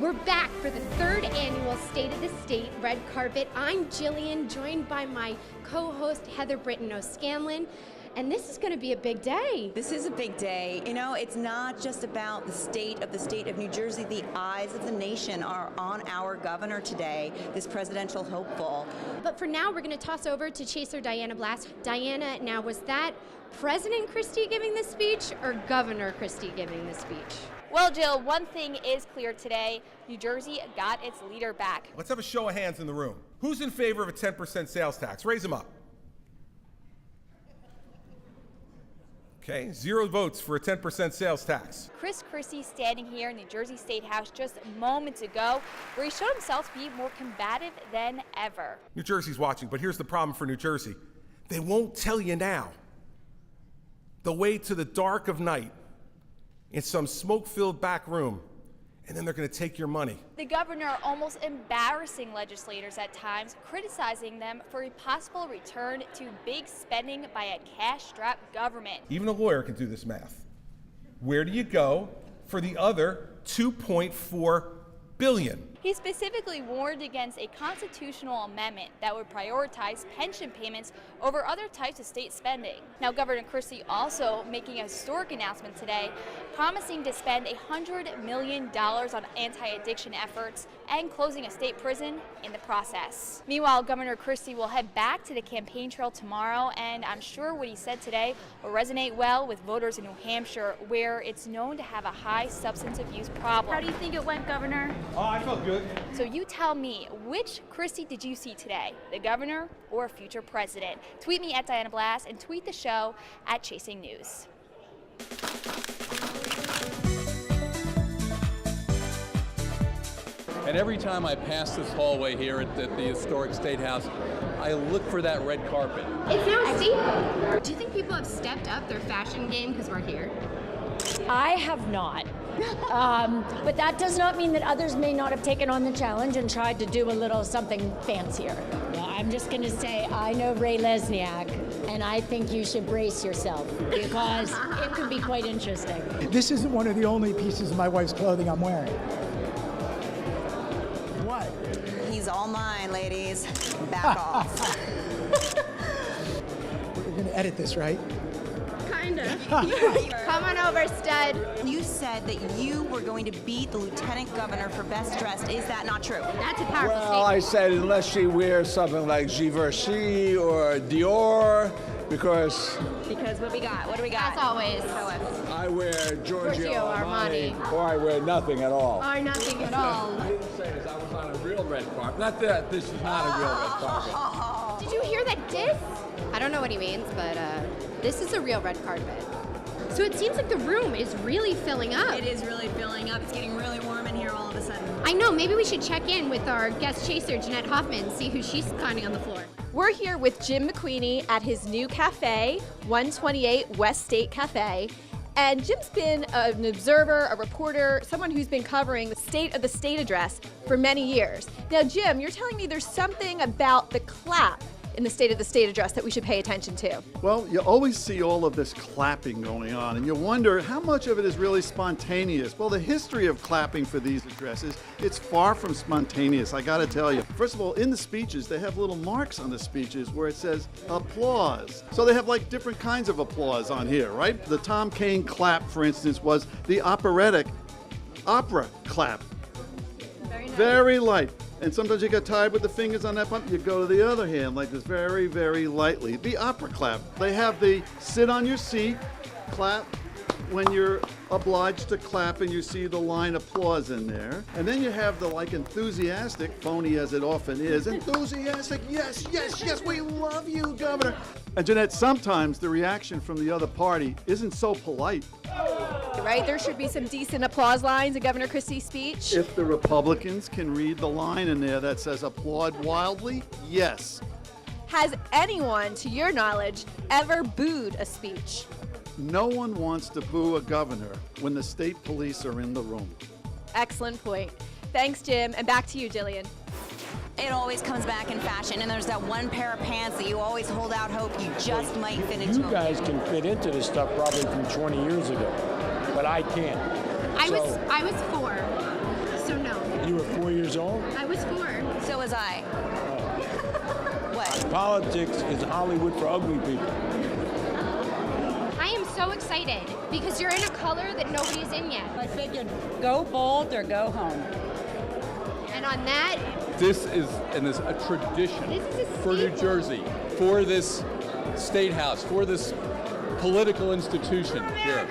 We're back for the third annual State of the State Red Carpet. I'm Jillian, joined by my co-host Heather Britton-O'Scanlan. And this is going to be a big day. This is a big day. You know, it's not just about the state of New Jersey. The eyes of the nation are on our governor today, this presidential hopeful. But for now, we're going to toss over to Chaser Diana Blast. Diana, now was that President Christie giving this speech or Governor Christie giving this speech? Well, Jill, one thing is clear today. New Jersey got its leader back. Let's have a show of hands in the room. Who's in favor of a 10% sales tax? Raise them up. Okay, 0 votes for a 10% sales tax. Chris Christie standing here in New Jersey State House just moments ago, where he showed himself to be more combative than ever. New Jersey's watching, but here's the problem for New Jersey. They won't tell you now. They'll wait to the dark of night in some smoke-filled back room, and then they're going to take your money. The governor almost embarrassing legislators at times, criticizing them for a possible return to big spending by a cash-strapped government. Even a lawyer can do this math. Where do you go for the other $2.4 billion? He specifically warned against a constitutional amendment that would prioritize pension payments over other types of state spending. Now, Governor Christie also making a historic announcement today, promising to spend $100 million on anti-addiction efforts and closing a state prison in the process. Meanwhile, Governor Christie will head back to the campaign trail tomorrow, and I'm sure what he said today will resonate well with voters in New Hampshire, where it's known to have a high substance abuse problem. How do you think it went, Governor? Oh, I felt good. So you tell me, which Christie did you see today? The governor or a future president? Tweet me at Diana Blast and tweet the show at Chasing News. And every time I pass this hallway here at the historic State House, I look for that red carpet. It's now steep. Do you think people have stepped up their fashion game because we're here? I have not. But that does not mean that others may not have taken on the challenge and tried to do a little something fancier. Well, I'm just going to say I know Ray Lesniak, and I think you should brace yourself because it could be quite interesting. This isn't one of the only pieces of my wife's clothing I'm wearing. What? He's all mine, ladies. Back off. We're going to edit this, right? Kinda. Come on over, stud. You said that you were going to beat the lieutenant governor for best dressed. Is that not true? That's a powerful Well, I said unless she wears something like Givenchy or Dior, because What we got? What do we got? As always. I wear Giorgio Armani. or I wear nothing at all. Or nothing at all. I didn't say this, I was on a real red carpet. Not that this is not a real red carpet. Did you hear that diss? I don't know what he means, but this is a real red carpet. So it seems like the room is really filling up. It is really filling up. It's getting really warm in here all of a sudden. I know, maybe we should check in with our guest chaser, Jeanette Hoffman, see who she's finding on the floor. We're here with Jim McQueenie at his new cafe, 128 West State Cafe. And Jim's been an observer, a reporter, someone who's been covering the State of the State address for many years. Now, Jim, you're telling me there's something about the clap in the State of the State address that we should pay attention to. Well, you always see all of this clapping going on, and you wonder how much of it is really spontaneous. Well, the history of clapping for these addresses, it's far from spontaneous, I gotta tell you. First of all, in the speeches, they have little marks on the speeches where it says applause. So they have like different kinds of applause on here, right? The Tom Kane clap, for instance, was the operatic opera clap. Very nice. Very light. And sometimes you get tired with the fingers on that button, you go to the other hand like this, very, very lightly. The opera clap. They have the sit on your seat clap when you're obliged to clap and you see the line applause in there. And then you have the like enthusiastic, phony as it often is, enthusiastic, yes, yes, yes, we love you, Governor. And Jeanette, sometimes the reaction from the other party isn't so polite. Right? There should be some decent applause lines in Governor Christie's speech. If the Republicans can read the line in there that says applaud wildly, yes. Has anyone, to your knowledge, ever booed a speech? No one wants to boo a governor when the state police are in the room. Excellent point. Thanks, Jim. And back to you, Jillian. It always comes back in fashion, and there's that one pair of pants that you always hold out hope you just might fit into. You guys can fit into this stuff probably from 20 years ago, but I can't. I was 4, so no. You were 4 years old? I was 4. So was I. What? Politics is Hollywood for ugly people. I am so excited because you're in a color that nobody's in yet. I figured go bold or go home. And on that, This is a tradition This is a for New staple. Jersey, for this state house, for this political institution here.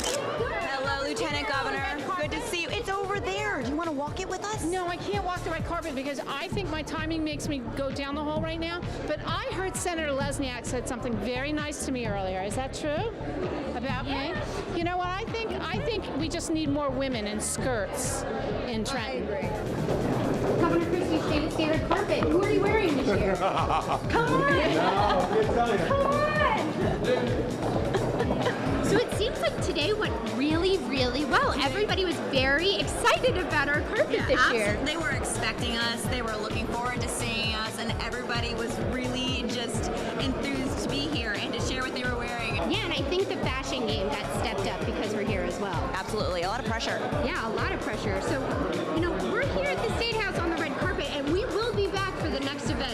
Hello, Lieutenant Governor. Good to see you. It's over there. Do you want to walk it with us? No, I can't walk the red carpet because I think my timing makes me go down the hall right now. But I heard Senator Lesniak said something very nice to me earlier. Is that true? About me? You know what I think? I think we just need more women in skirts in Trenton. Governor Christie stayed at State Red Carpet. Who are you wearing this year? Come on! Come on! So it seems like today went really, really well. Everybody was very excited about our carpet this year. They were expecting us. They were looking forward to seeing us, and everybody was really just enthused to be here and to share what they were wearing. Yeah, and I think the fashion game got stepped up because we're here as well. Absolutely. A lot of pressure. Yeah, a lot of pressure. So, you know, we're here at the State House on the red carpet, and we will be back for the next event.